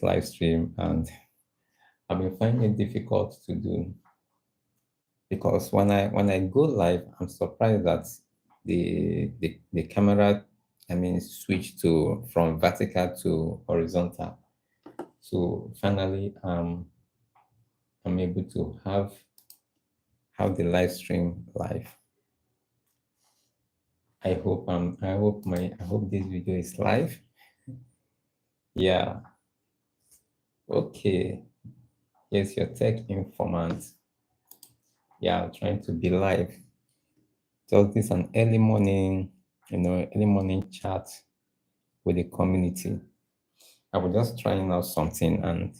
live stream, and I've been finding it difficult to do, because when I go live, I'm surprised that the camera, switch from vertical to horizontal. So finally, I'm able to have the live stream live. I hope this video is live. Yeah. Okay. Here's your Tech Informant. Yeah, I'm trying to be live. So this is an early morning chat with the community. I was just trying out something, and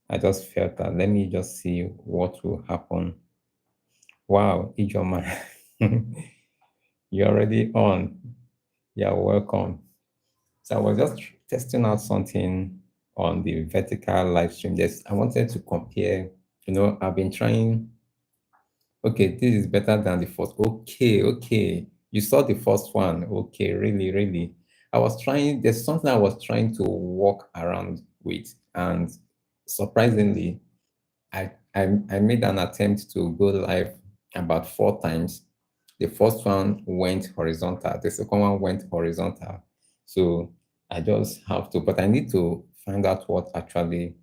I just felt that let me just see what will happen. Wow, Ijoma, you're already on. Yeah, welcome. So I was just testing out something on the vertical live stream. I wanted to compare, I've been trying. Okay, this is better than the first. Okay. You saw the first one. Okay, really. There's something I was trying to walk around with, and surprisingly, I made an attempt to go live about 4 times. The first one went horizontal. The second one went horizontal. So I just have to, but I need to find out what actually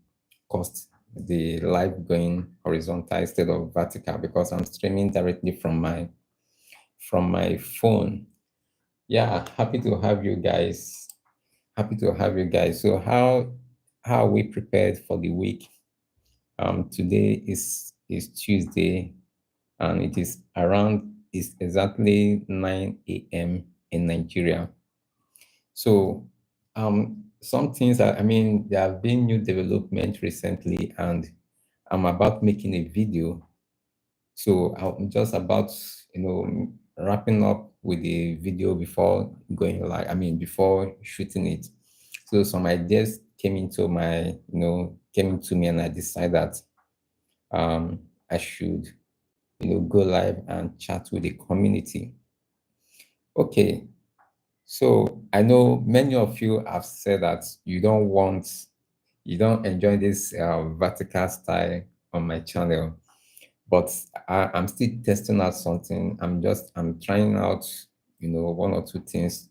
caused the live going horizontal instead of vertical, because I'm streaming directly from my phone. Yeah, happy to have you guys. So how are we prepared for the week? Today is Tuesday, and it's exactly 9 a.m. in Nigeria. So some things there have been new development recently, and I'm about making a video. So I'm just about, wrapping up with the video before going live, before shooting it. So some ideas came into me, and I decided that I should, go live and chat with the community. Okay. So I know many of you have said that you don't enjoy this vertical style on my channel, but I'm still testing out something. I'm trying out, 1 or 2 things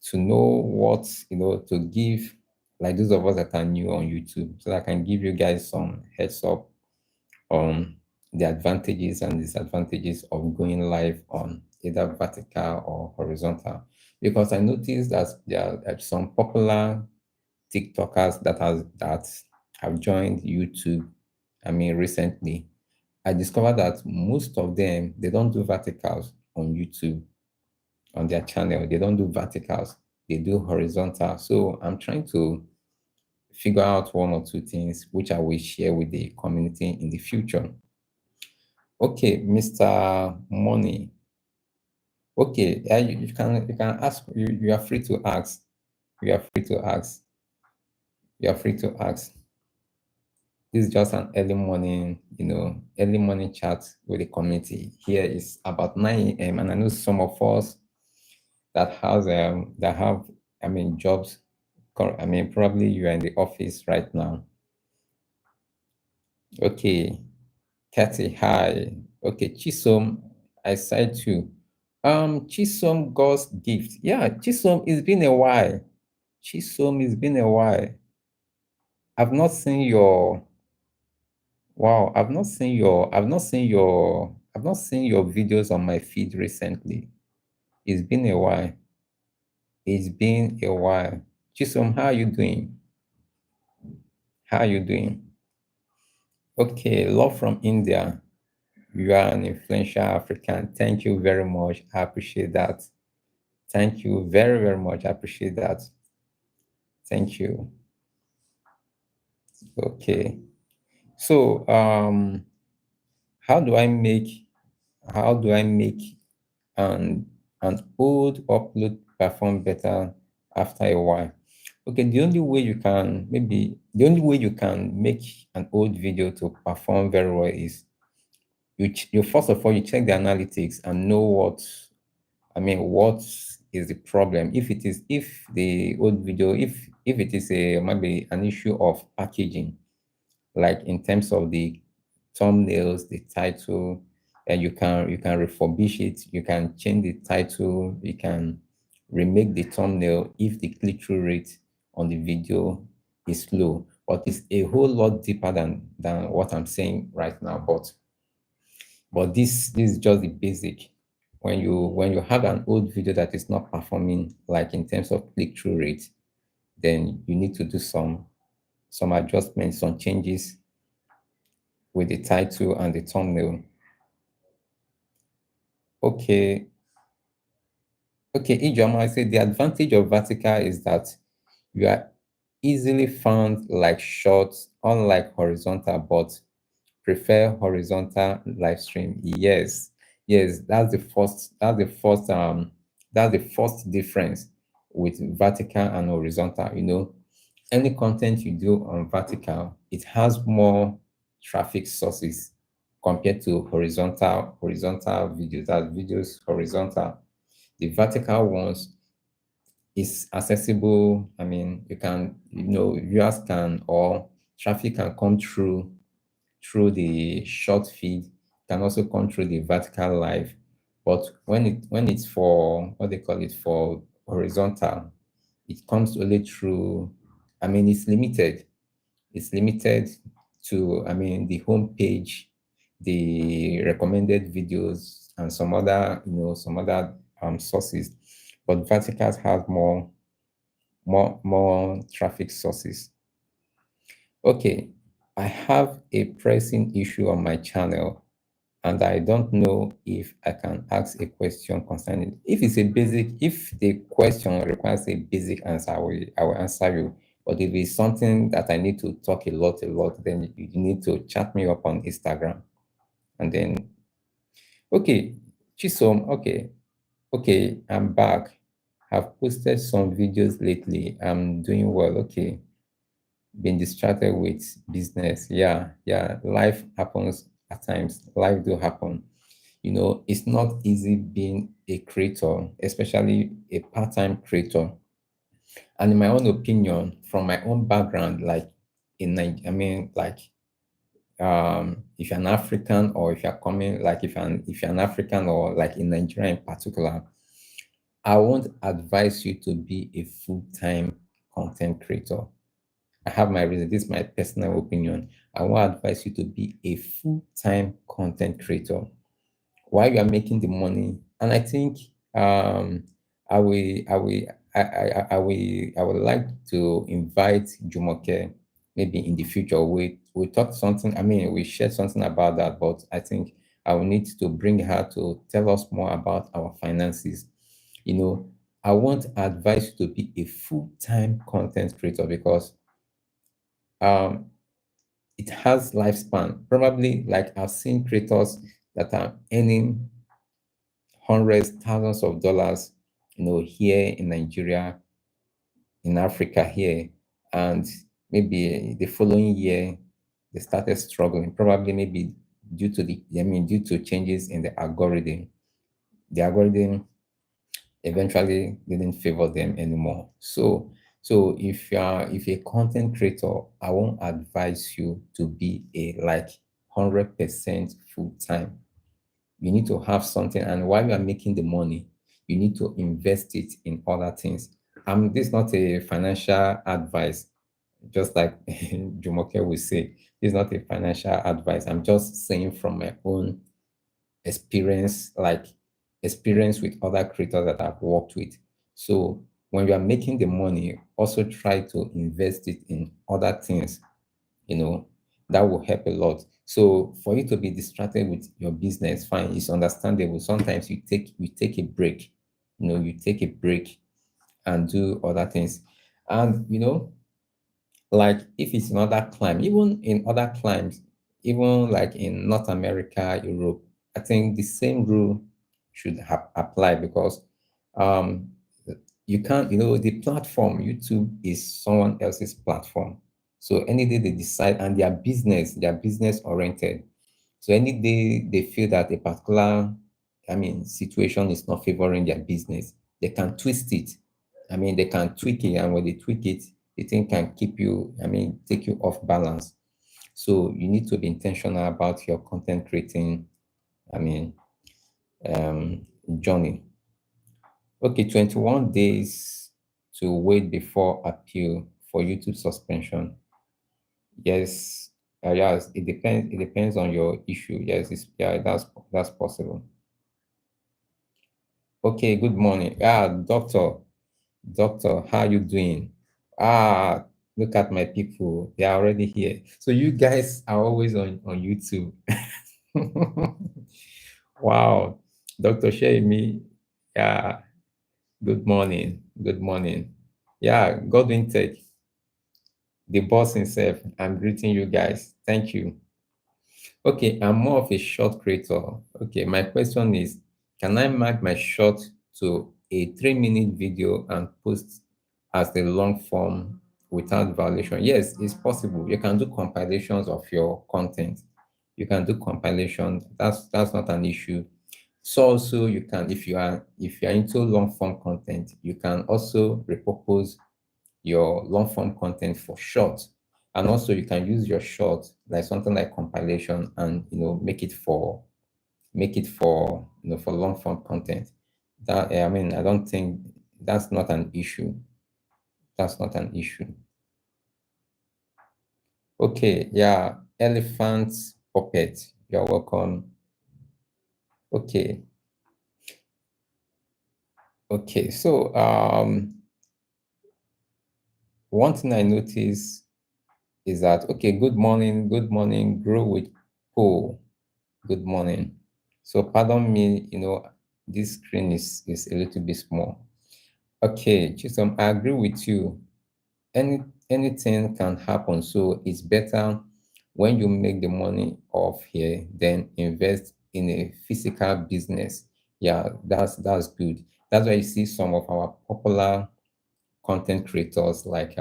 to know what, to give, like those of us that are new on YouTube, so that I can give you guys some heads up on the advantages and disadvantages of going live on either vertical or horizontal. Because I noticed that there are some popular TikTokers that have joined YouTube, recently. I discovered that most of them, they don't do verticals on YouTube, on their channel. They don't do verticals, they do horizontal. So I'm trying to figure out 1 or 2 things which I will share with the community in the future. Okay, Mr. Money. Okay, you can ask. You are free to ask. You are free to ask. This is just an early morning, chat with the community. Here is about 9 a.m. and I know some of us that have jobs. Probably you are in the office right now. Okay, Kathy, hi. Okay, Chisom, I said too. Chisom, God's gift. Yeah, Chisom, it's been a while. I've not seen your videos on my feed recently. It's been a while. Chisom, how are you doing? Okay, love from India. You are an influential African. Thank you very much. I appreciate that. Thank you very, very much. I appreciate that. Thank you. Okay. So, how do I make an old upload perform better after a while? Okay, the only way you can make an old video to perform very well is you first of all, you check the analytics and know what is the problem. If the old video, if if it is a maybe an issue of packaging, like in terms of the thumbnails, the title, and you can refurbish it, you can change the title, you can remake the thumbnail if the click-through rate on the video is low. But it's a whole lot deeper than what I'm saying right now. But this is just the basic. When you have an old video that is not performing, like in terms of click-through rate, then you need to do some adjustments, some changes with the title and the thumbnail. Okay, 𝗕𝗲𝗀𝘁, I say the advantage of vertical is that you are easily found like shorts, unlike horizontal, but prefer horizontal live stream. Yes, that's the first difference with vertical and horizontal. You know, any content you do on vertical, it has more traffic sources compared to horizontal videos. That videos horizontal, the vertical ones is accessible. I mean, you can, viewers can, or traffic can come through the short feed, can also come through the vertical live. But when it's for what they call it, for horizontal, it comes only through, I mean, it's limited to, I mean, the home page, the recommended videos, and some other sources. But verticals have more traffic sources. Okay, I have a pressing issue on my channel, and I don't know if I can ask a question concerning it. If the question requires a basic answer, I will answer you. But if it's something that I need to talk a lot, then you need to chat me up on Instagram. And then, okay, 𝗕𝗲𝗀𝘁, okay, I'm back. I've posted some videos lately. I'm doing well. Okay. Been distracted with business. Yeah. Life happens at times. Life do happen. You know, it's not easy being a creator, especially a part-time creator. And in my own opinion, from my own background, like if you're an African, or if you're coming, like if you're an African, or like in Nigeria in particular, I won't advise you to be a full-time content creator. I have my reason. This is my personal opinion. I won't advise you to be a full-time content creator while you are making the money. And I think I would like to invite Jumoke maybe in the future. We talked something. I mean, we shared something about that, but I think I will need to bring her to tell us more about our finances. You know, I won't advise you to be a full-time content creator, because it has lifespan. Probably, like, I've seen creators that are earning hundreds, thousands of dollars, here in Nigeria, in Africa here, and maybe the following year they started struggling. Probably maybe due to changes in the algorithm. The algorithm eventually didn't favor them anymore. So if you're a content creator, I won't advise you to be a 100% full-time. You need to have something, and while you are making the money, you need to invest it in other things. This is not a financial advice, just like Jumoke will say. This is not a financial advice. I'm just saying from my own experience, experience with other creators that I've worked with. So when you are making the money, also try to invest it in other things. That will help a lot. So for you to be distracted with your business, fine, it's understandable. Sometimes you take a break. You take a break and do other things. And like if it's another climb, even in other climes, even like in North America, Europe, I think the same rule should apply, because you can't, the platform, YouTube, is someone else's platform. So any day they decide, and they are business oriented. So any day they feel that a particular, situation is not favoring their business, they can twist it. They can tweak it, and when they tweak it, the thing can keep you, take you off balance. So you need to be intentional about your content creating, journey. Okay, 21 days to wait before appeal for YouTube suspension. Yes, yes, it depends. It depends on your issue. Yes, that's possible. Okay, good morning. Doctor, how you doing? Look at my people. They are already here. So you guys are always on YouTube. Wow. Dr. 𝗕𝗲𝗄𝗧, yeah, good morning. Good morning. Yeah, Godwin Tech, the boss himself. I'm greeting you guys. Thank you. Okay, I'm more of a short creator. Okay, my question is, can I mark my short to a 3-minute video and post as the long form without violation? Yes, it's possible. You can do compilations of your content. You can do compilation. That's not an issue. So also you can, if you are into long form content, you can also repurpose your long form content for short. And also you can use your short, like something like compilation, and make it for for long form content. That I don't think that's not an issue. That's not an issue. Okay, yeah, elephant puppet, you're welcome. Okay. Okay, so one thing I noticed is that, okay, good morning, grow with Paul. Good morning. So pardon me, this screen is a little bit small. Okay, Chisom, I agree with you. Anything can happen, so it's better when you make the money off here, then invest in a physical business. Yeah, that's good. That's why you see some of our popular content creators, like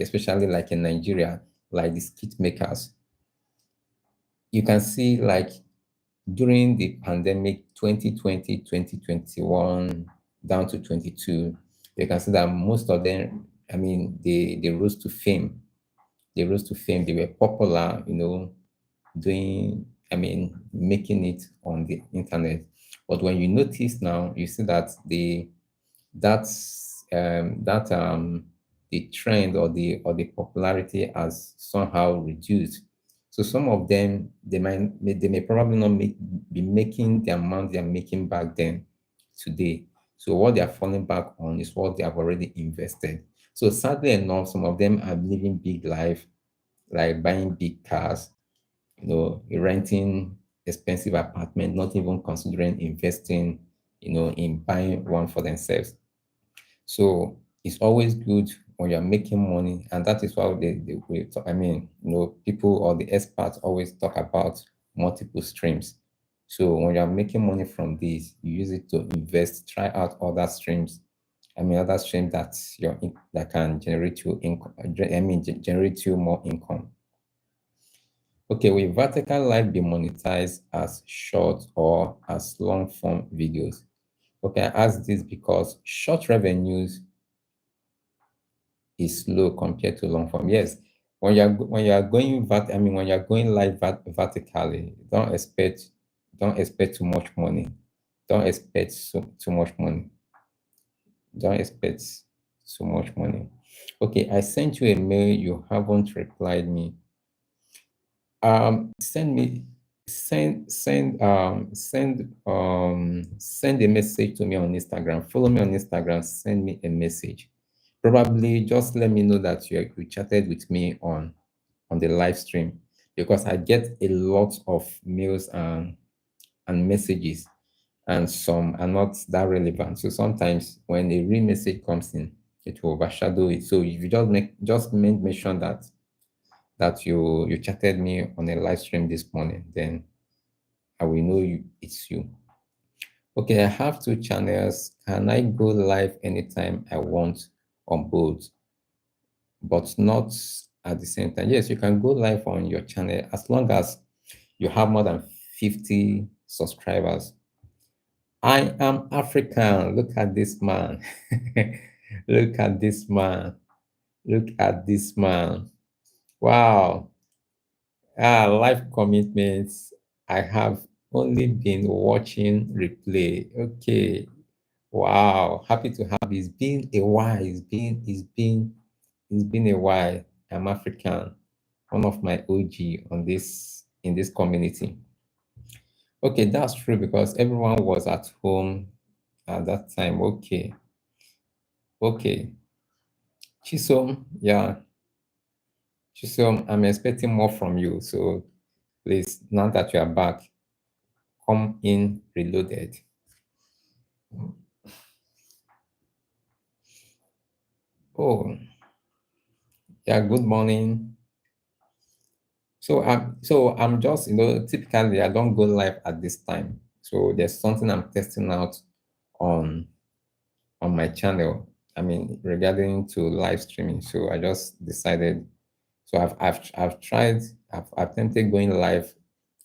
especially like in Nigeria, like the skit makers. You can see, like, during the pandemic 2020, 2021 down to 22, you can see that most of them, they rose to fame. They rose to fame. They were popular, doing, making it on the internet. But when you notice now, you see that the trend, or the popularity has somehow reduced. So some of them, they may probably not be making the amount they are making back then today. So what they are falling back on is what they have already invested. So sadly enough, some of them are living big life, like buying big cars, renting expensive apartment, not even considering investing, in buying one for themselves. So it's always good when you're making money, and that is why people or the experts always talk about multiple streams. So when you're making money from this, you use it to invest, try out other streams. Other streams that can generate you income. Generate you more income. Okay, will vertical live be monetized as short or as long form videos? Okay, I ask this because short revenues is low compared to long form. Yes, when you're going when you're going live vertically, don't expect too much money. Don't expect too much money. Don't expect so much money. Okay, I sent you a mail. You haven't replied me. Send a message to me on Instagram. Follow me on Instagram. Send me a message. Probably just let me know that you chatted with me on the live stream, because I get a lot of mails and messages, and some are not that relevant. So sometimes when a real message comes in, it will overshadow it. So if you just mention that you chatted me on a live stream this morning, then I will know it's you. Okay, I have 2 channels. Can I go live anytime I want on both, but not at the same time? Yes, you can go live on your channel as long as you have more than 50 subscribers. I am African. Look at this man. Look at this man. Look at this man. Wow. Life commitments. I have only been watching replay. Okay. Wow. Happy to have. It's been a while. It's been a while. I'm African. One of my OG on this in this community. Okay, that's true because everyone was at home at that time. Okay. Okay. Chisom, yeah. Chisom, I'm expecting more from you. So please, now that you are back, come in reloaded. Oh, yeah, good morning. So I'm just, typically I don't go live at this time. So there's something I'm testing out on my channel. I mean, regarding to live streaming. So I just decided. So I've tried. I've attempted going live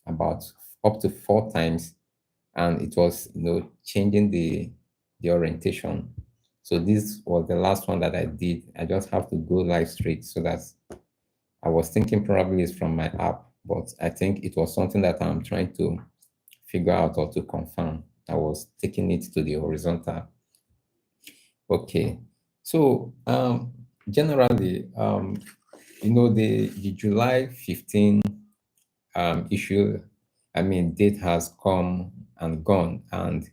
about up to 4 times, and it was changing the orientation. So this was the last one that I did. I just have to go live straight. So that's I was thinking probably it's from my app, but I think it was something that I'm trying to figure out or to confirm. I was taking it to the horizontal. Okay. So generally, the July 15 issue, I mean, date has come and gone. And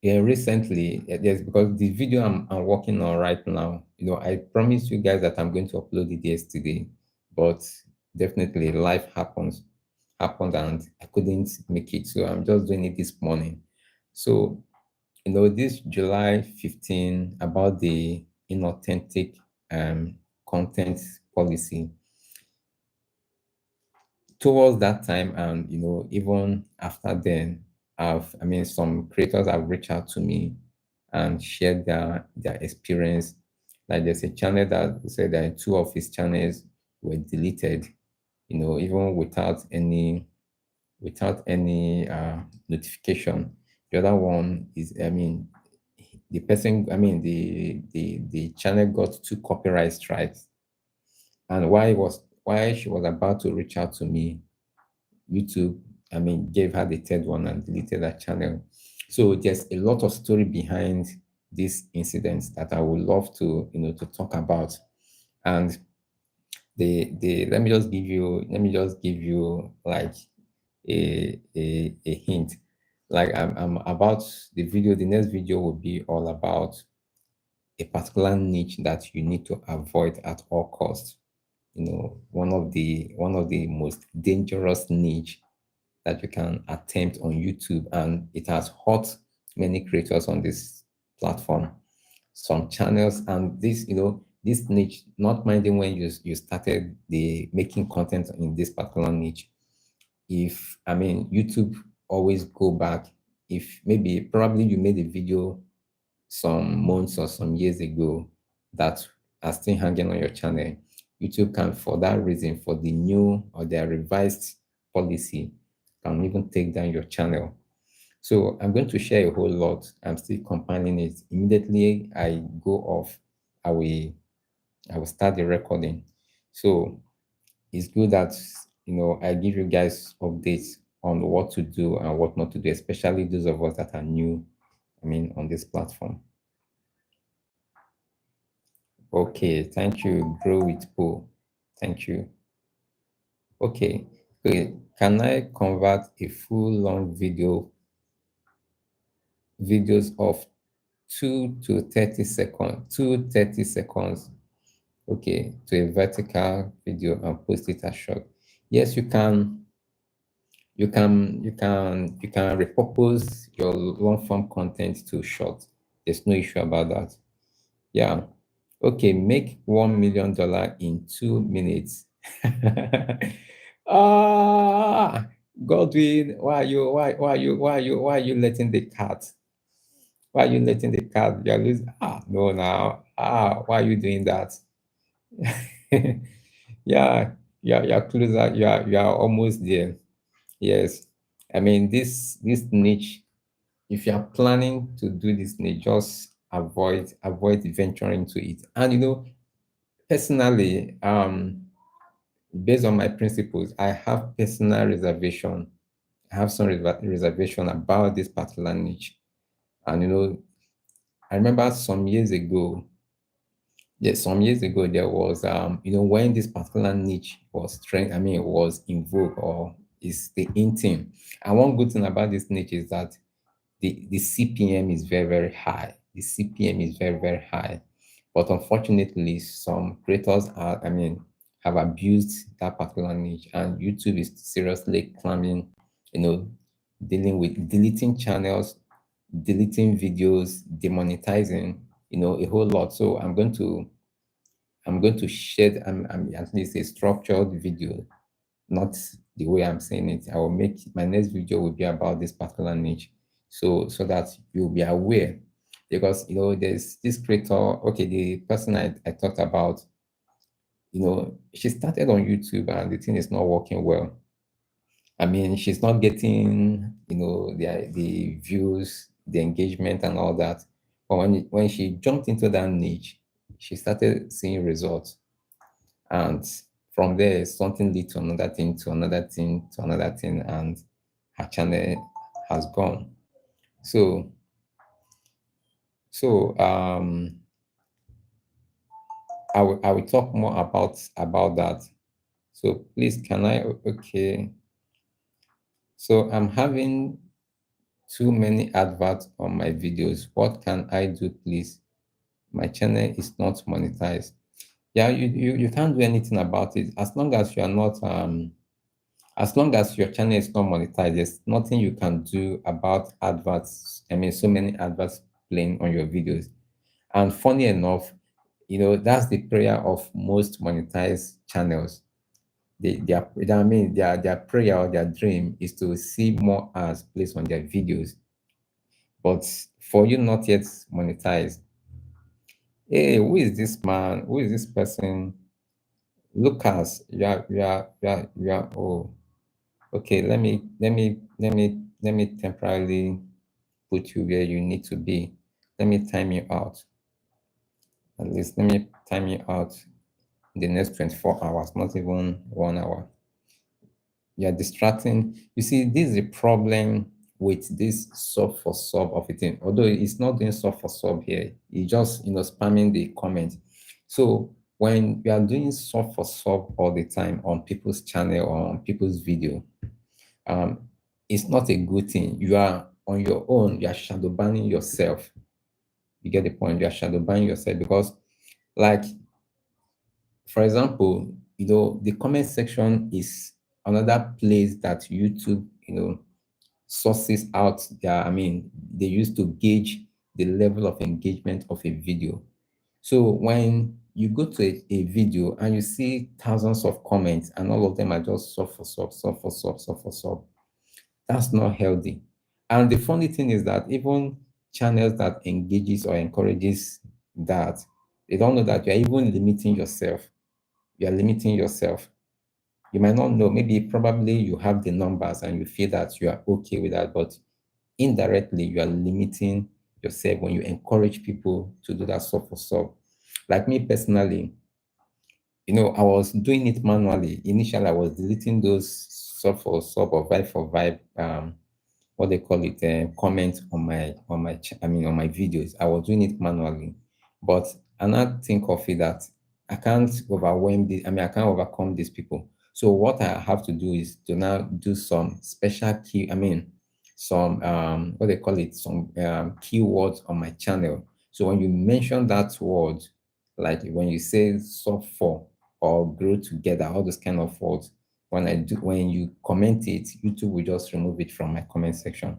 yeah, recently, yes, because the video I'm working on right now, I promised you guys that I'm going to upload it yesterday, but definitely life happened and I couldn't make it. So I'm just doing it this morning. So, this July 15 about the inauthentic content policy, towards that time and even after then, some creators have reached out to me and shared their experience. Like there's a channel that said that two of his channels were deleted, even without any notification. The other one is, the person, the channel got two copyright strikes. And why she was about to reach out to me, YouTube, gave her the third one and deleted that channel. So there's a lot of story behind this incident that I would love to talk about. And let me just give you like a hint. Like I'm about the next video will be all about a particular niche that you need to avoid at all costs. One of the most dangerous niche that you can attempt on YouTube, and it has hurt many creators on this platform, some channels, and this niche, not minding when you started the making content in this particular niche. If YouTube always go back, if maybe probably you made a video some months or some years ago that are still hanging on your channel, YouTube can, for that reason, for the new or their revised policy, can even take down your channel. So I'm going to share a whole lot. I'm still compiling it. Immediately I go off, I will start the recording. So it's good that I give you guys updates on what to do and what not to do, especially those of us that are new, on this platform. Okay, thank you, Grow with Po. Thank you. Okay, can I convert a full long videos of 2 to 30 seconds, 30 seconds, okay, to a vertical video and post it as short? Yes, you can. You can repurpose your long form content to short. There's no issue about that. Yeah. Okay, make $1 million in 2 minutes. Godwin, why are you letting the cat? Why are you letting the cat? You're losing. No, now. Why are you doing that? Yeah, you're closer. You are almost there. Yes. This niche, if you are planning to do this niche, just avoid venturing into it. And personally, based on my principles, I have personal reservation. I have some reservation about this particular niche. And I remember some years ago, yes, some years ago there was when this particular niche was was in vogue or is the in thing. And one good thing about this niche is that the CPM is very, very high. The CPM is very, very high. But unfortunately, some creators have abused that particular niche, and YouTube is seriously climbing, dealing with deleting channels, deleting videos, demonetizing, a whole lot. So I'm going to shed at least a structured video, not the way I'm saying it. I will make my next video will be about this particular niche, so that you'll be aware, because there's this creator. Okay, the person I talked about, she started on YouTube and the thing is not working well. She's not getting the views, the engagement, and all that. But when she jumped into that niche, she started seeing results. And from there, something lead to another thing, to another thing, to another thing, and her channel has gone. So I will talk more about that. So please, can I? Okay. So I'm having too many adverts on my videos. What can I do, please? My channel is not monetized. Yeah, you can't do anything about it as long as you are not as long as your channel is not monetized. There's nothing you can do about adverts. So many adverts playing on your videos. And funny enough, that's the prayer of most monetized channels. Their prayer or their dream is to see more ads placed on their videos. But for you not yet monetized, hey, who is this man? Who is this person? Lucas, oh, okay, let me temporarily put you where you need to be. Let me time you out. At least let me time you out in the next 24 hours, not even 1 hour. You're distracting. You see, this is the problem with this sub for sub of a thing. Although it's not doing sub for sub here, it's just spamming the comment. So when you are doing sub for sub all the time on people's channel or on people's video, it's not a good thing. You are on your own. You are shadow banning yourself. You get the point. You are shadow banning yourself because, like, for example, the comment section is another place that YouTube, sources out they use to gauge the level of engagement of a video. So when you go to a video and you see thousands of comments and all of them are just sub for sub, sub for sub, sub for sub, that's not healthy. And the funny thing is that even channels that engages or encourages that, they don't know that you're even limiting yourself. You're limiting yourself. You might not know, probably you have the numbers and you feel that you are okay with that, but indirectly you are limiting yourself when you encourage people to do that sub for sub. Like me personally, I was doing it manually. Initially, I was deleting those sub for sub or vibe for vibe, what they call it, comments on my on my videos. I was doing it manually, but I now think of it that I can't overwhelm this. I can't overcome these people. So what I have to do is to now do some special key. Some what they call it, some keywords on my channel. So when you mention that word, like when you say sub for or grow together, all those kind of words, when you comment it, YouTube will just remove it from my comment section.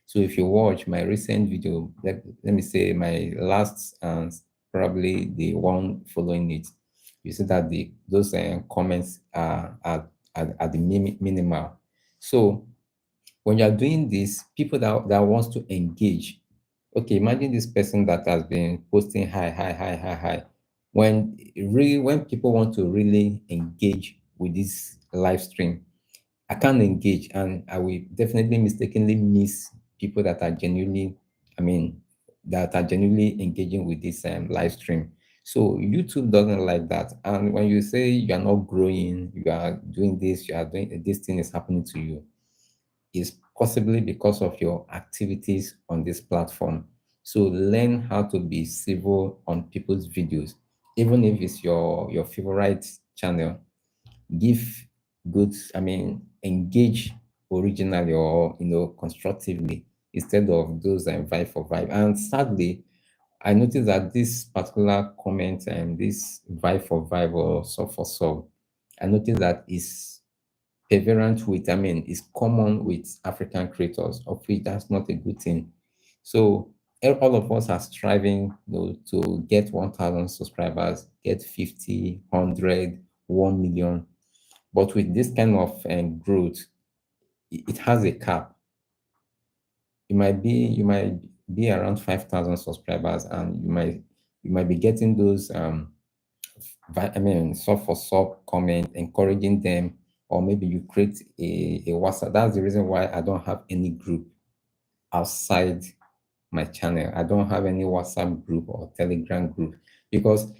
So if you watch my recent video, let me say my last and probably the one following it, you see that those comments are at the minimal. So when you're doing this, people that wants to engage, okay, imagine this person that has been posting hi. When people want to really engage with this live stream, I can't engage, and I will definitely mistakenly miss people that are genuinely, that are genuinely engaging with this live stream. So YouTube doesn't like that. And when you say you are not growing, you are doing this, you are doing this thing is happening to you, is possibly because of your activities on this platform. So learn how to be civil on people's videos, even if it's your favorite channel. Give good, engage originally or constructively instead of those vibe for vibe. And sadly, I noticed that this particular comment and this vibe for vibe or sub for sub, I noticed that is prevalent with, is common with African creators, of which that's not a good thing. So all of us are striving, to get 1,000 subscribers, get 50, 100, 1 million. But with this kind of growth, it has a cap. You might be around 5,000 subscribers, and you might be getting those sub for sub comment, encouraging them, or maybe you create a WhatsApp. That's the reason why I don't have any group outside my channel. I don't have any WhatsApp group or Telegram group, because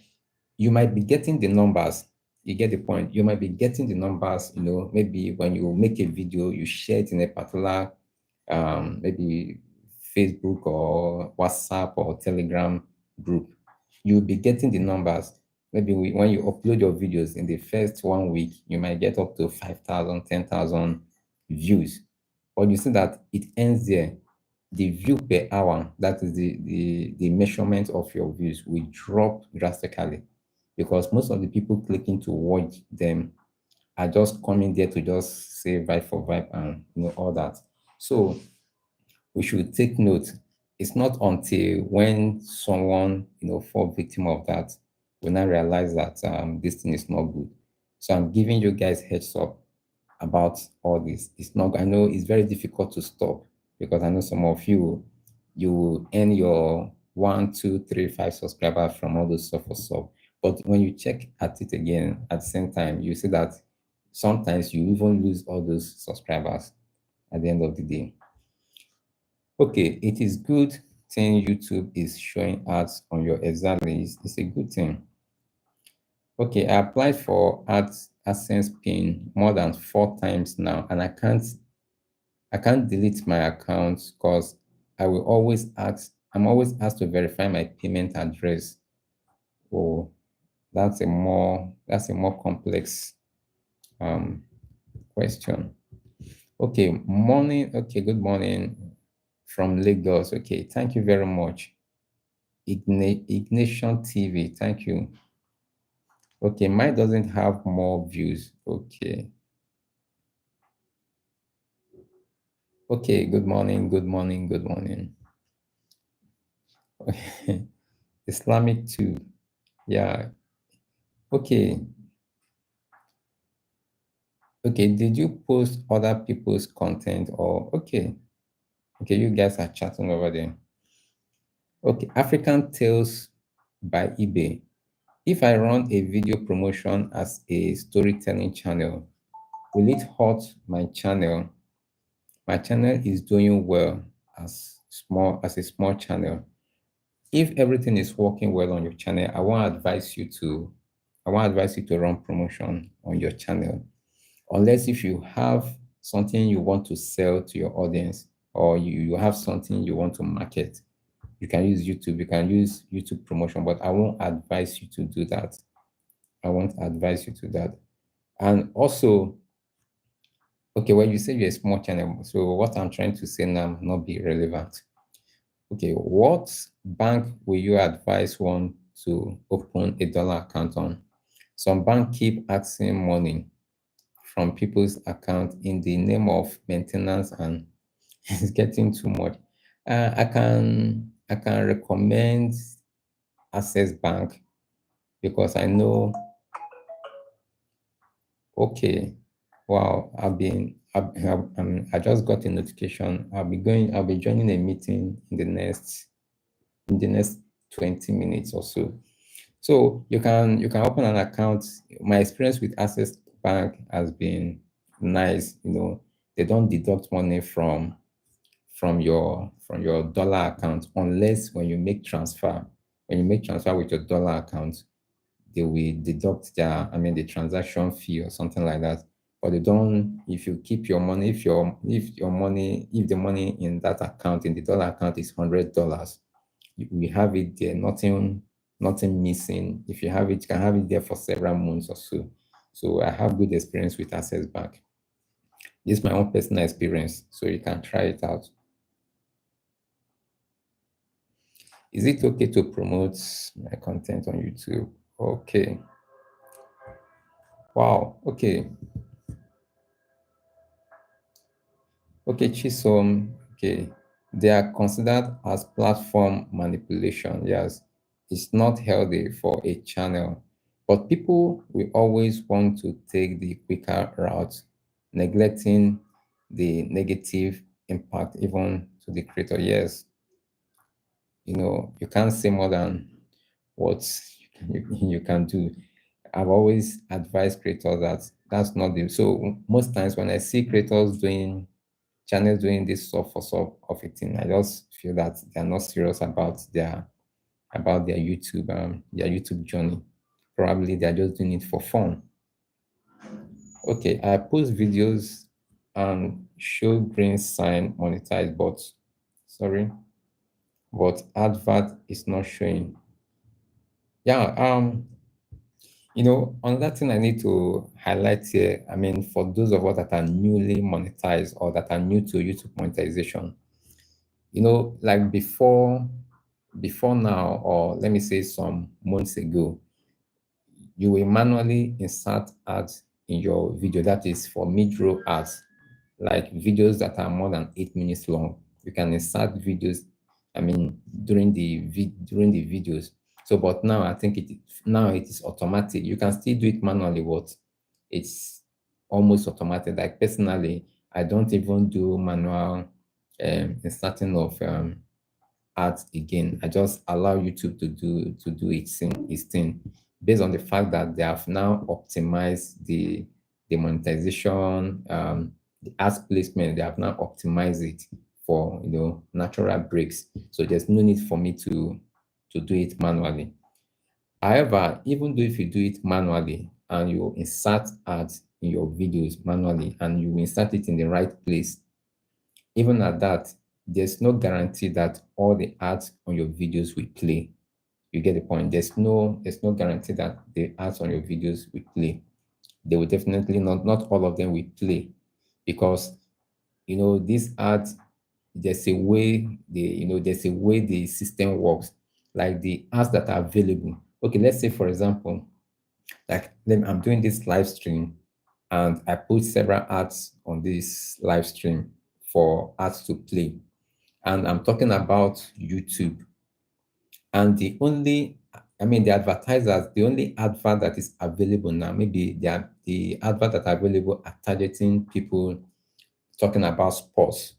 you might be getting the numbers. You get the point. You might be getting the numbers, maybe when you make a video, you share it in a particular, maybe Facebook or WhatsApp or Telegram group. You'll be getting the numbers. Maybe when you upload your videos in the first 1 week, you might get up to 5,000, 10,000 views. But you see that it ends there. The view per hour, that is the measurement of your views, will drop drastically, because most of the people clicking to watch them are just coming there to just say vibe for vibe and all that. So we should take note. It's not until when someone fall victim of that we now realize that this thing is not good. So I'm giving you guys heads up about all this. It's not. I know it's very difficult to stop, because I know some of you earn your 1, 2, 3, 5 subscribers from all those stuff for sub. But when you check at it again at the same time, you see that sometimes you even lose all those subscribers at the end of the day. Okay, it is good thing YouTube is showing ads on your exactly. It's a good thing. Okay, I applied for AdSense pin more than 4 times now, and I can't delete my account because I'm always asked to verify my payment address. Oh, that's a more complex question. Okay, morning. Okay, good morning from Lagos. Okay, thank you very much. Ignition TV, thank you. Okay, mine doesn't have more views. Okay. Okay, good morning, good morning, good morning. Okay. Islamic too. Yeah. Okay. Okay, did you post other people's content or okay? Okay, you guys are chatting over there. Okay, African Tales by eBay. If I run a video promotion as a storytelling channel, will it hurt my channel? My channel is doing well as a small channel. If everything is working well on your channel, I want to advise you to run promotion on your channel. Unless if you have something you want to sell to your audience, or you have something you want to market, you can use YouTube. You can use YouTube promotion, but I won't advise you to do that. I won't advise you to that. And also, okay, when you say you're a small channel, so what I'm trying to say now may not be relevant. Okay, what bank will you advise one to open a dollar account on? Some bank keep asking money from people's account in the name of maintenance, and it's getting too much. I can recommend Access Bank, because I know. Okay, wow, I just got a notification. I'll be joining a meeting in the next 20 minutes or so. So you can open an account. My experience with Access Bank has been nice. They don't deduct money from your dollar account unless when you make transfer. when you make transfer with your dollar account, they will deduct their, the transaction fee or something like that. But they don't, if you keep your money, if the money in that account, in the dollar account is $100, we have it there, nothing missing. If you have it, you can have it there for several months or so. So I have good experience with Access Bank. This is my own personal experience, so you can try it out. Is it okay to promote my content on YouTube? Okay. Wow. Okay. Okay, Chisom. Okay. They are considered as platform manipulation. Yes. It's not healthy for a channel. But people will always want to take the quicker route, neglecting the negative impact even to the creator. Yes. You can't say more than what you can do. I've always advised creators that that's not the, so most times when I see creators doing channels doing this soft for soft of a thing, I just feel that they're not serious about their YouTube journey. Probably they're just doing it for fun. Okay, I post videos and show green sign monetized, but advert is not showing. Yeah, another thing I need to highlight here, for those of us that are newly monetized or that are new to YouTube monetization, like before now, or let me say some months ago, you will manually insert ads in your video. That is for mid-roll ads, like videos that are more than 8 minutes long. You can insert videos, during the videos. So, but now I think it is automatic. You can still do it manually, but it's almost automatic. Like personally, I don't even do manual inserting of ads again. I just allow YouTube to do its thing, based on the fact that they have now optimized the monetization, the ads placement. They have now optimized it for natural breaks. So there's no need for me to do it manually. However, even though if you do it manually and you insert ads in your videos manually and you insert it in the right place, even at that, there's no guarantee that all the ads on your videos will play. You get the point. There's no guarantee that the ads on your videos will play. They will definitely not all of them will play, because these ads, there's a way the system works. Like the ads that are available. Okay, let's say for example, like I'm doing this live stream and I put several ads on this live stream for ads to play. And I'm talking about YouTube. And the advertisers, the only advert that is available now, maybe the advert that are available are targeting people talking about sports.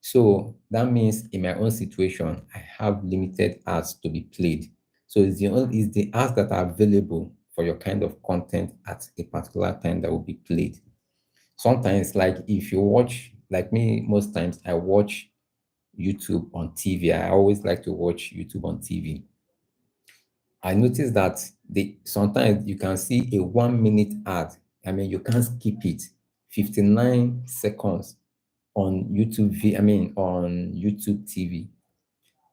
So that means in my own situation, I have limited ads to be played. So it's the ads that are available for your kind of content at a particular time that will be played. Sometimes, like if you watch, like me, most times I watch YouTube on TV. I always like to watch YouTube on TV. I noticed that sometimes you can see a 1-minute ad. You can't skip it. 59 seconds on YouTube on YouTube TV.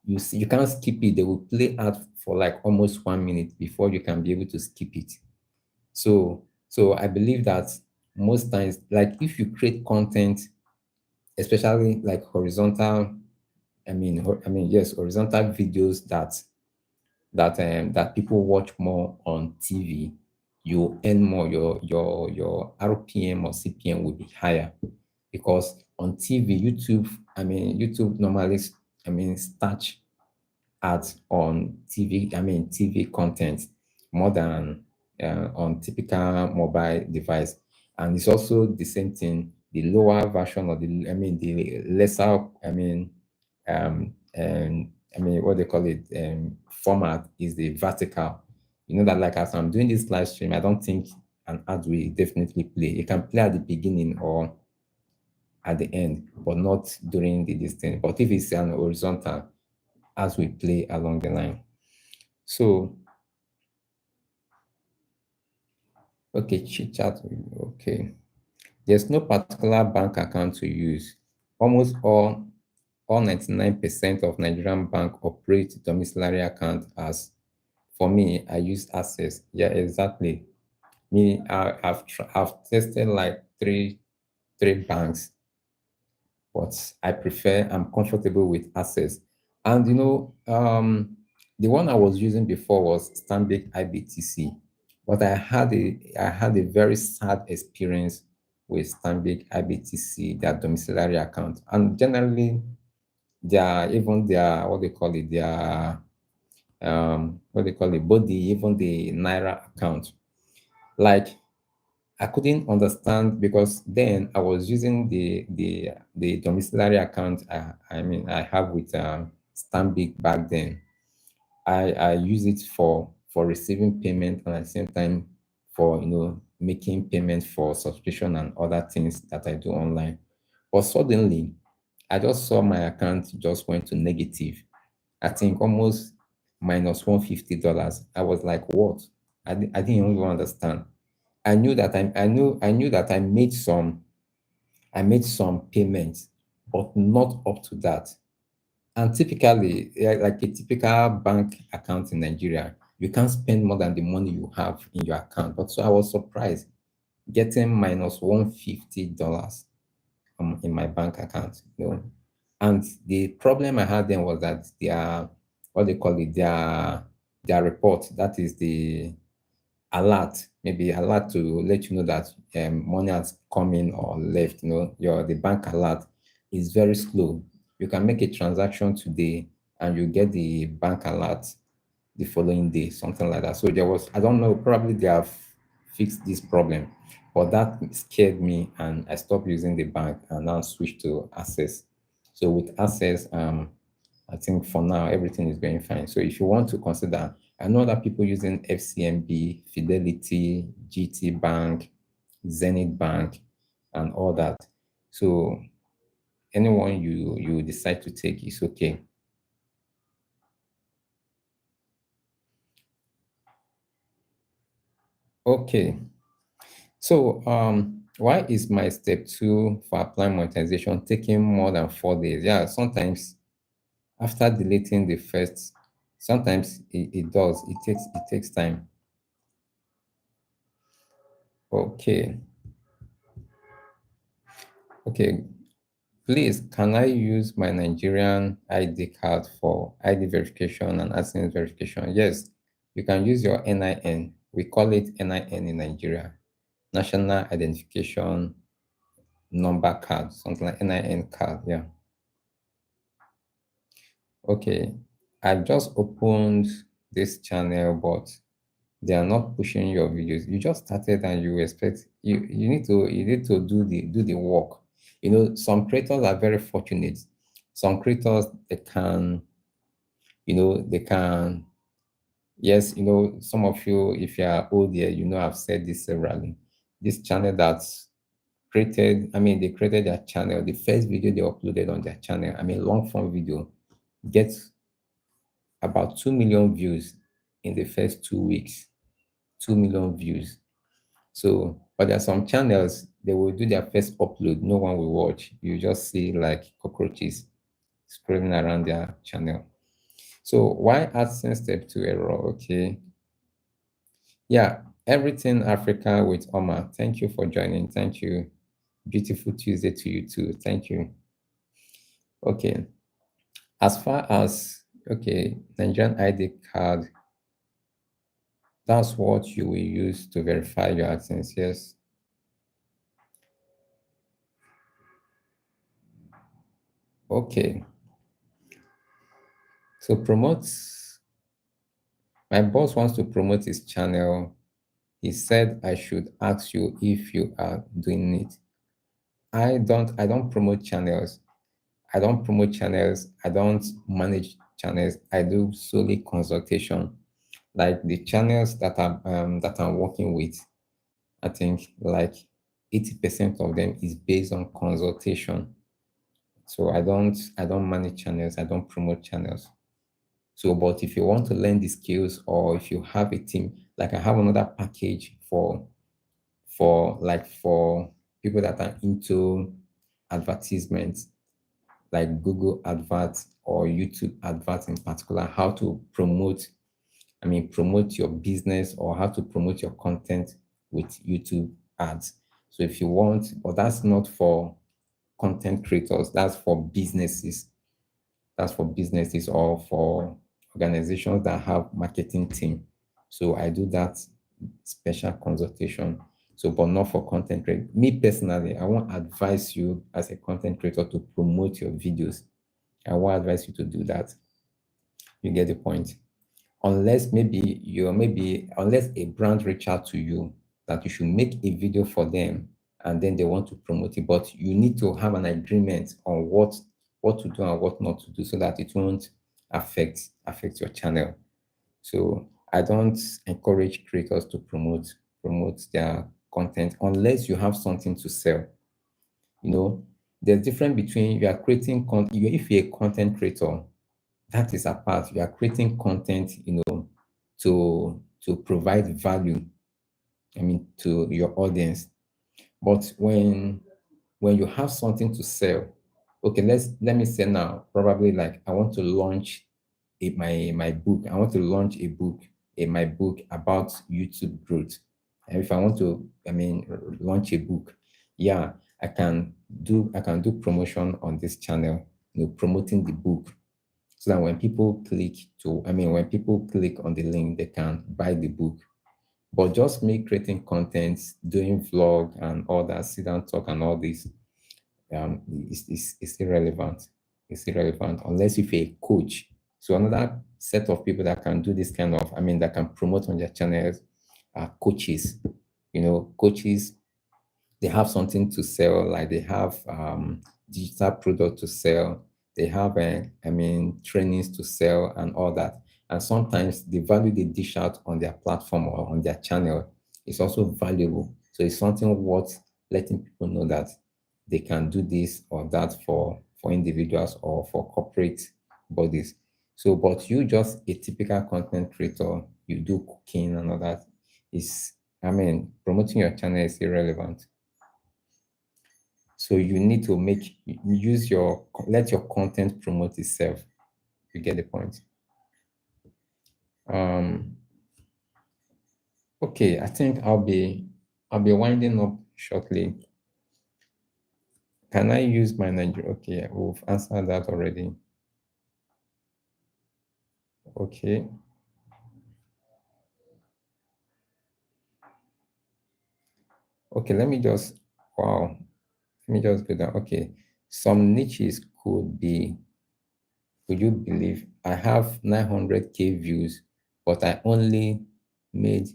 You can't skip it. They will play ad for like almost 1 minute before you can be able to skip it. So I believe that most times, like if you create content, especially like horizontal, horizontal videos that people watch more on TV, you earn more. Your RPM or CPM will be higher, because on TV, YouTube normally starts ads on TV content more than on typical mobile device. And it's also the same thing. The lower version of the lesser what they call it format is the vertical. That like as I'm doing this live stream, I don't think an ad will definitely play. It can play at the beginning or at the end, but not during the distance. But if it's an horizontal, ads will play along the line. So, okay, chit chat. Okay. There's no particular bank account to use. Almost all 99% of Nigerian bank operate domiciliary account as. For me, I use Access. Yeah, exactly. Me, I've tested like three banks, but I'm comfortable with Access. And the one I was using before was Stanbic IBTC, but I had a very sad experience with Stanbic IBTC, their domiciliary account. And generally, their what they call it, their what they call it, even the Naira account. Like, I couldn't understand because then I was using the domiciliary account. I have with Stanbic back then. I use it for receiving payment and at the same time for making payment for subscription and other things that I do online. But suddenly, I just saw my account just went to negative. I think almost minus $150. I was like, what? I didn't even understand. I knew that I made some payments, but not up to that. And typically, like a typical bank account in Nigeria, you can't spend more than the money you have in your account. But so I was surprised getting minus $150 in my bank account. And the problem I had then was that what they call it, their report, that is the alert, maybe alert to let you know that money has come in or left. The bank alert is very slow. You can make a transaction today and you get the bank alert the following day, something like that. So I don't know, probably they have fixed this problem, but that scared me and I stopped using the bank and now switched to Access. So with Access, I think for now, everything is going fine. So if you want to consider, I know that people using FCMB, Fidelity, GT Bank, Zenith Bank, and all that. So anyone you decide to take is okay. Okay. So why is my step 2 for applying monetization taking more than 4 days? Yeah, sometimes after deleting the first, sometimes it does. It takes time. Okay. Okay. Please, can I use my Nigerian ID card for ID verification and AdSense verification? Yes, you can use your NIN. We call it NIN in Nigeria, National Identification Number Card, something like NIN card. Yeah. Okay. I've just opened this channel, but they are not pushing your videos. You just started and you expect you need to do the work. Some creators are very fortunate. Some creators, they can, yes, some of you, if you are old here, I've said this severally. This channel they created their channel. The first video they uploaded on their channel, long form video, gets about 2 million views in the first 2 weeks. 2 million views. So, but there are some channels, they will do their first upload, no one will watch. You just see like cockroaches scrolling around their channel. So why AdSense step 2 error? Okay. Yeah, everything Africa with Oma. Thank you for joining. Thank you. Beautiful Tuesday to you too. Thank you. Okay. As far as, okay, Nigerian ID card, that's what you will use to verify your AdSense. Yes. Okay. So my boss wants to promote his channel. He said I should ask you if you are doing it. I don't promote channels. I don't promote channels. I don't manage channels. I do solely consultation. Like the channels that I'm working with, I think like 80% of them is based on consultation. So I don't manage channels. I don't promote channels. So, but if you want to learn the skills, or if you have a team, like I have another package for people that are into advertisements, like Google adverts or YouTube adverts in particular, how to promote your business, or how to promote your content with YouTube ads. So if you want, but that's not for content creators, that's for businesses. That's for businesses or for organizations that have marketing team. So I do that special consultation. So, but not for content creators. Me personally, I won't advise you as a content creator to promote your videos. I won't advise you to do that. You get the point. Unless unless a brand reach out to you that you should make a video for them, and then they want to promote it, but you need to have an agreement on what to do and what not to do, so that it won't affect your channel. So I don't encourage creators to promote their content unless you have something to sell. You know, there's difference between you are creating content. If you're a content creator, that is apart. You are creating content, to provide value, to your audience. But when you have something to sell, okay, let me say now, probably like I want to launch my book. I want to launch my book about YouTube growth. And if I want to, launch a book, yeah, I can do promotion on this channel, promoting the book, so that when people click on the link, they can buy the book. But just me creating content, doing vlog and all that, sit down talk and all this, it's irrelevant. It's irrelevant unless if you're a coach. So another set of people that can do this kind of, that can promote on their channels are coaches. Coaches, they have something to sell, like they have digital product to sell. They have, trainings to sell and all that. And sometimes the value they dish out on their platform or on their channel is also valuable. So it's something worth letting people know that they can do this or that for individuals or for corporate bodies. So, but you just a typical content creator, you do cooking and all that, promoting your channel is irrelevant. So you need to let your content promote itself. You get the point. Okay, I think I'll be winding up shortly. Can I use my Nigeria? Okay, we've answered that already. Okay. Okay, let me just go down. Okay, some niches could be, would you believe I have 900K views, but I only made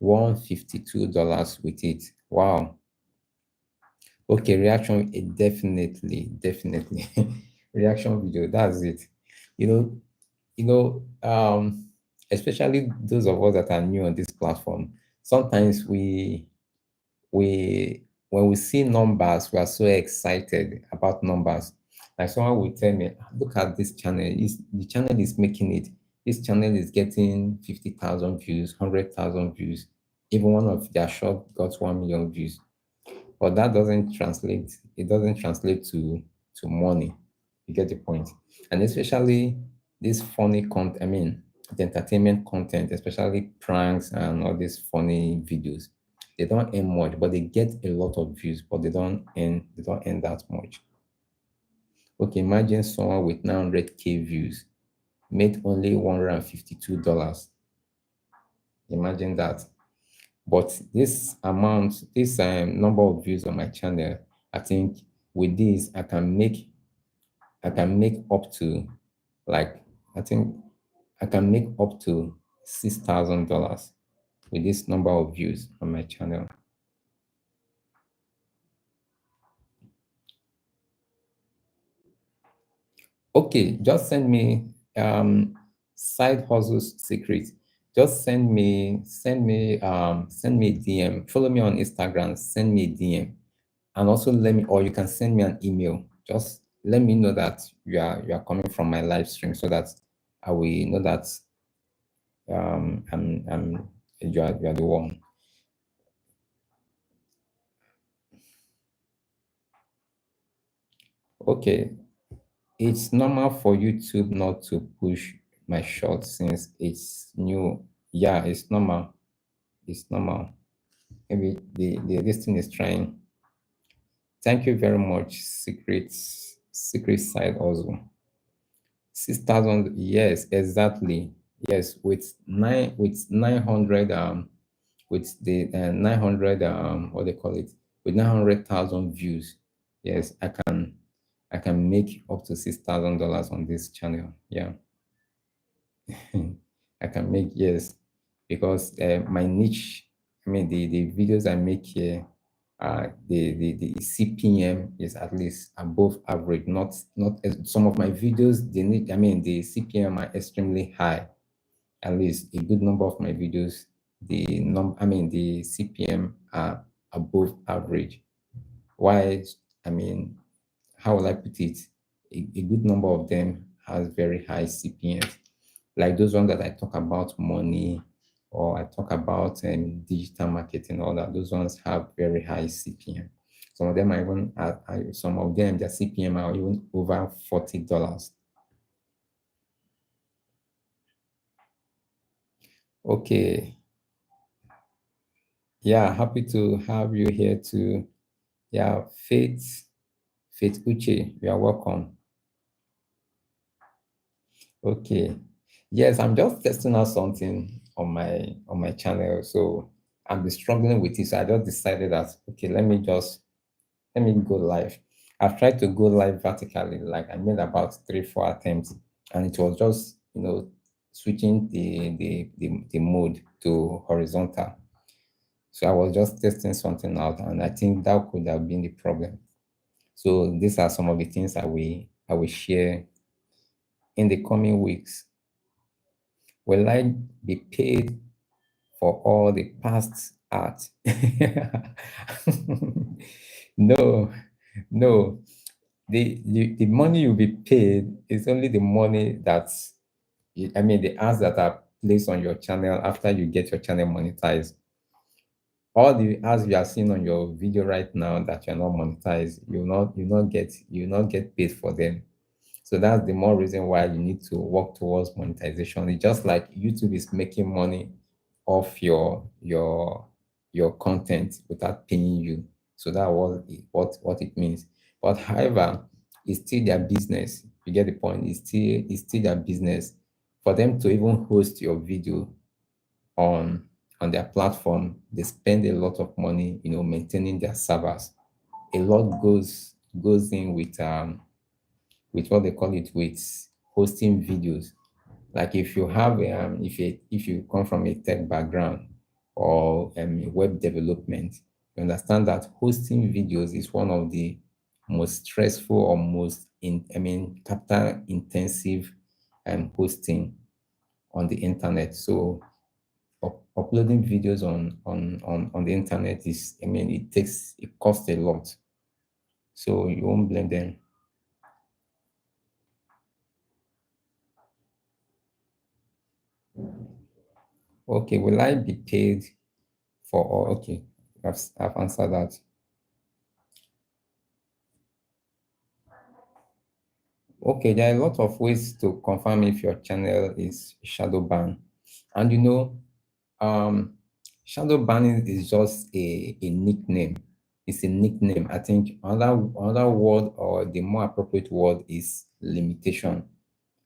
$152 with it. Wow. Okay, reaction, definitely reaction video, that's it. Especially those of us that are new on this platform, sometimes when we see numbers, we are so excited about numbers. Like someone will tell me, look at this channel. The channel is making it. This channel is getting 50,000 views, 100,000 views. Even one of their short got 1 million views. But that doesn't translate. It doesn't translate to money. You get the point. And especially this funny content, the entertainment content, especially pranks and all these funny videos. They don't earn much, but they get a lot of views, but they don't earn that much. Okay, imagine someone with 900K views made only $152. Imagine that. But this number of views on my channel, I think with this I can make up to $6,000 with this number of views on my channel. Okay, just send me side hustles secret. Just send me a DM. Follow me on Instagram, send me a DM. And also or you can send me an email. Just let me know that you are coming from my live stream, so that I will know that you are the one. Okay, it's normal for YouTube not to push my short since it's new. Yeah, it's normal. It's normal. Maybe this thing is trying. Thank you very much, secret side also. 6,000, yes, exactly. Yes, with 900 with the 900 what they call it, with 900,000 views. Yes, I can make up to $6,000 on this channel. Yeah. I can make, yes, because my niche, I mean the videos I make here, the CPM is at least above average. Not some of my videos, they need, I mean the CPM are extremely high. At least a good number of my videos, the CPM are above average. Why? I mean, how will I put it? A good number of them has very high CPMs. Like those ones that I talk about money, or I talk about digital marketing, all that, those ones have very high CPM. Some of them are even, some of them, their CPM are even over $40. Okay. Yeah, happy to have you here too. Yeah, 𝗕𝗲𝘀𝘁, you are welcome. Okay. Yes, I'm just testing out something on my channel. So I'm struggling with it. So I just decided that, okay, let me go live. I've tried to go live vertically, like I made about 3-4 attempts, and it was just, switching the mode to horizontal. So I was just testing something out, and I think that could have been the problem. So these are some of the things I will share in the coming weeks. Will I be paid for all the past art? No, no. The money you'll be paid is only the money that's, the ads that are placed on your channel after you get your channel monetized. All the ads you are seeing on your video right now that you're not monetized, you'll not get paid for them. So that's the more reason why you need to work towards monetization. It's just like YouTube is making money off your content without paying you. So that was what it means. But however, it's still their business. You get the point? It's still their business. For them to even host your video on their platform, they spend a lot of money, maintaining their servers. A lot goes in with what they call it, with hosting videos. Like if you have if you come from a tech background or web development, you understand that hosting videos is one of the most stressful or most capital intensive hosting on the internet. So uploading videos on the internet is, it costs a lot. So you won't blame them. Okay, will I be paid for all? Okay, I've answered that. Okay, there are a lot of ways to confirm if your channel is shadow banned. And shadow banning is just a nickname. It's a nickname. I think another word, or the more appropriate word, is limitation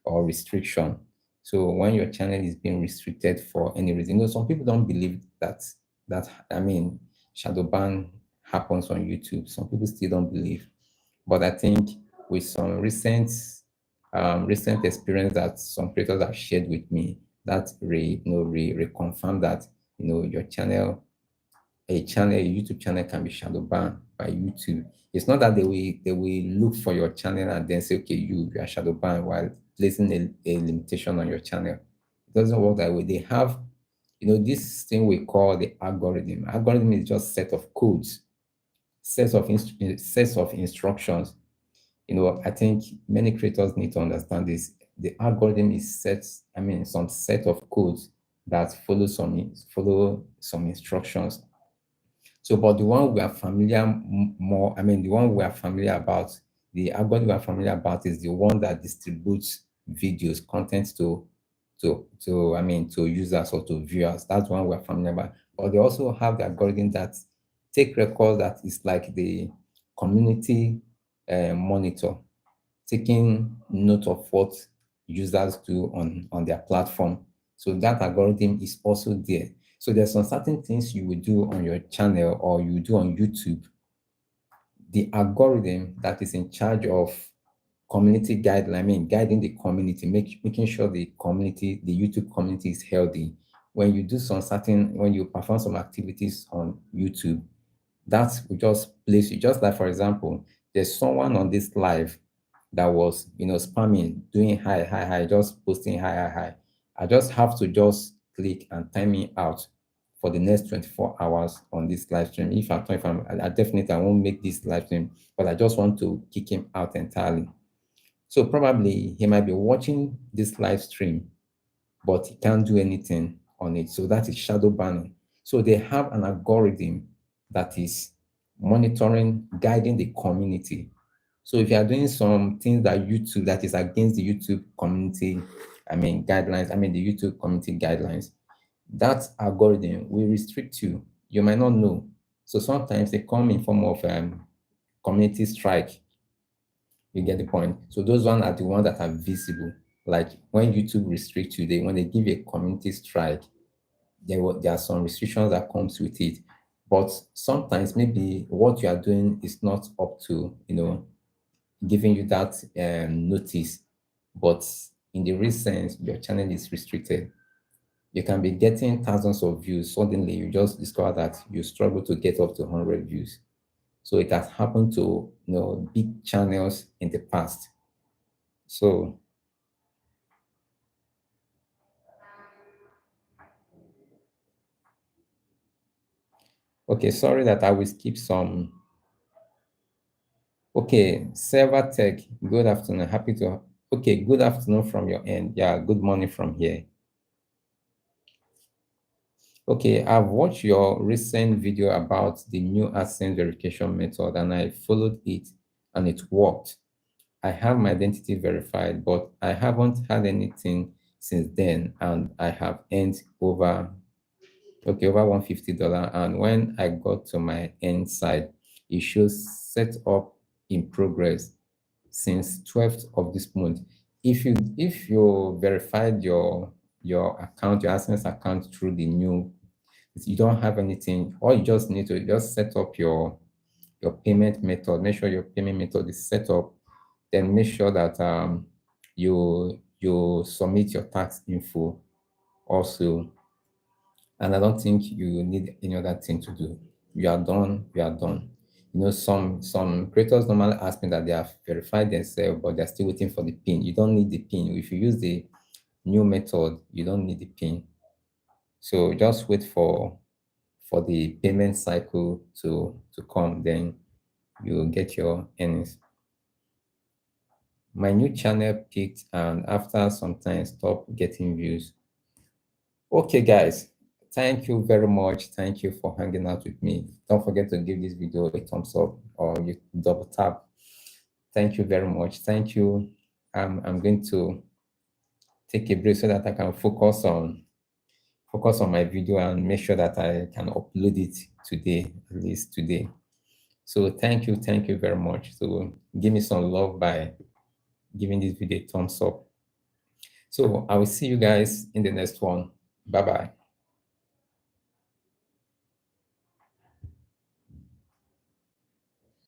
or restriction. So when your channel is being restricted for any reason, some people don't believe that shadow ban happens on YouTube. Some people still don't believe, but I think with some recent experience that some creators have shared with me, that reconfirm that your channel, a YouTube channel, can be shadow banned by YouTube. It's not that they will look for your channel and then say, okay, you are shadow banned, while placing a limitation on your channel. It doesn't work that way. They have, this thing we call the algorithm. Algorithm is just set of codes, sets of instructions. I think many creators need to understand this. the algorithm is set, I mean, some set of codes that follow some instructions. So, but the one we are familiar more, I mean, the one we are familiar about, the algorithm we are familiar about is the one that distributes videos, content I mean, to users or to viewers. That's one we're familiar about. But they also have the algorithm that take records that is like the community monitor, taking note of what users do on their platform. So that algorithm is also there. So there's some certain things you will do on your channel or you do on YouTube. The algorithm that is in charge of community guideline, I mean, guiding the community, making sure the community, the YouTube community is healthy. When you do when you perform some activities on YouTube, that will just place you, just like, for example, there's someone on this live that was, spamming, doing hi, just posting hi. I just have to just click and time me out for the next 24 hours on this live stream. I definitely, I won't make this live stream, but I just want to kick him out entirely. So probably he might be watching this live stream, but he can't do anything on it. So that is shadow banning. So they have an algorithm that is monitoring, guiding the community. So if you are doing some things that is against the YouTube community, guidelines, the YouTube community guidelines, that algorithm will restrict you. You might not know. So sometimes they come in form of community strike. You get the point. So those ones are the ones that are visible. Like when YouTube restricts you, when they give you a community strike, there are some restrictions that comes with it. But sometimes maybe what you are doing is not up to, giving you that notice. But in the real sense, your channel is restricted. You can be getting thousands of views. Suddenly, you just discover that you struggle to get up to 100 views. So it has happened to big channels in the past. So okay, sorry that I will skip some. Okay, Server Tech, good afternoon. Happy to. Okay, good afternoon from your end. Yeah, good morning from here. Okay, I've watched your recent video about the new AdSense verification method and I followed it and it worked. I have my identity verified, but I haven't had anything since then and I have earned over $150. And when I got to my end side, it shows set up in progress since 12th of this month. If you verified your account, your AdSense account through the new, you don't have anything, or you just need to just set up your payment method. Make sure your payment method is set up. Then make sure that you submit your tax info also. And I don't think you need any other thing to do. You are done. You are done. Some creators normally ask me that they have verified themselves, but they're still waiting for the PIN. You don't need the PIN. If you use the new method, you don't need the PIN. So just wait for the payment cycle to come, then you'll get your earnings. My new channel peaked and after some time stopped getting views. Okay, guys, thank you very much. Thank you for hanging out with me. Don't forget to give this video a thumbs up or you double tap. Thank you very much. Thank you. I'm going to take a break so that I can focus on my video and make sure that I can upload it today, at least today. So thank you very much. So give me some love by giving this video a thumbs up. So I will see you guys in the next one. Bye-bye.